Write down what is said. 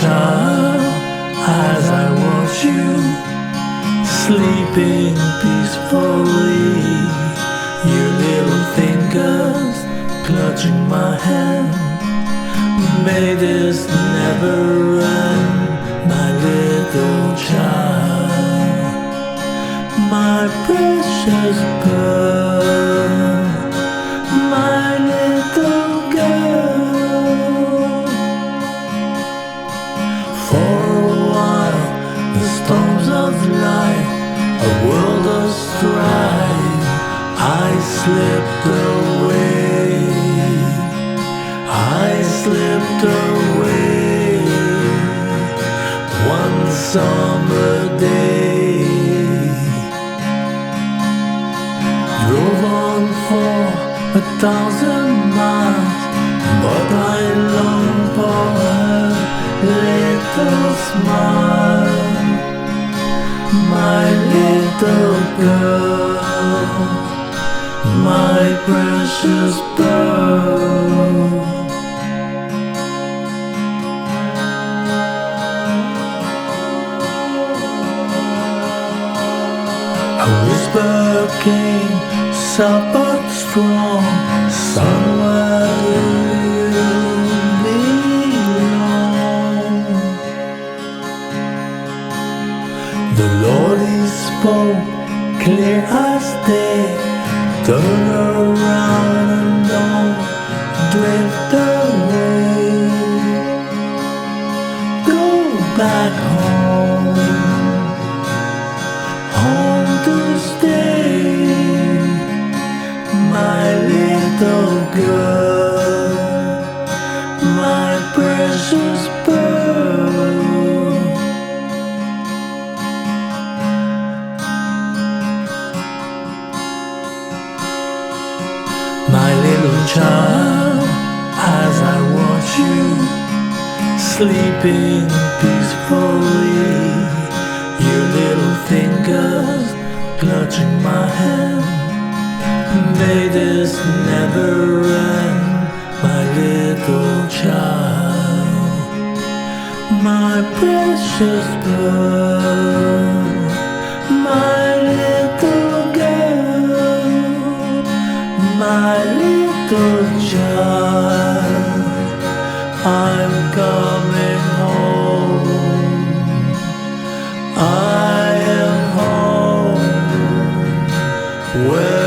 child, as I watch you sleeping peacefully, your little fingers clutching my hand. May this never end, my little child, my precious girl, my little girl. For a while, the storms of life, a world of strife, I slipped away, I slipped away. One summer day, drove on for 1,000 miles, but I long for her little smile, my little girl, my precious pearl. A whisper came, soft but strong, somewhere you belong. The Lord He spoke, clear as day, turn around and don't drift away. Go back home, home to stay, my little girl, my precious pearl. My little child, as I watch you sleeping peacefully, your little fingers clutching my hand. May this never end, my little child, my precious girl, my little girl, my little child. I'm coming home, I am home. Where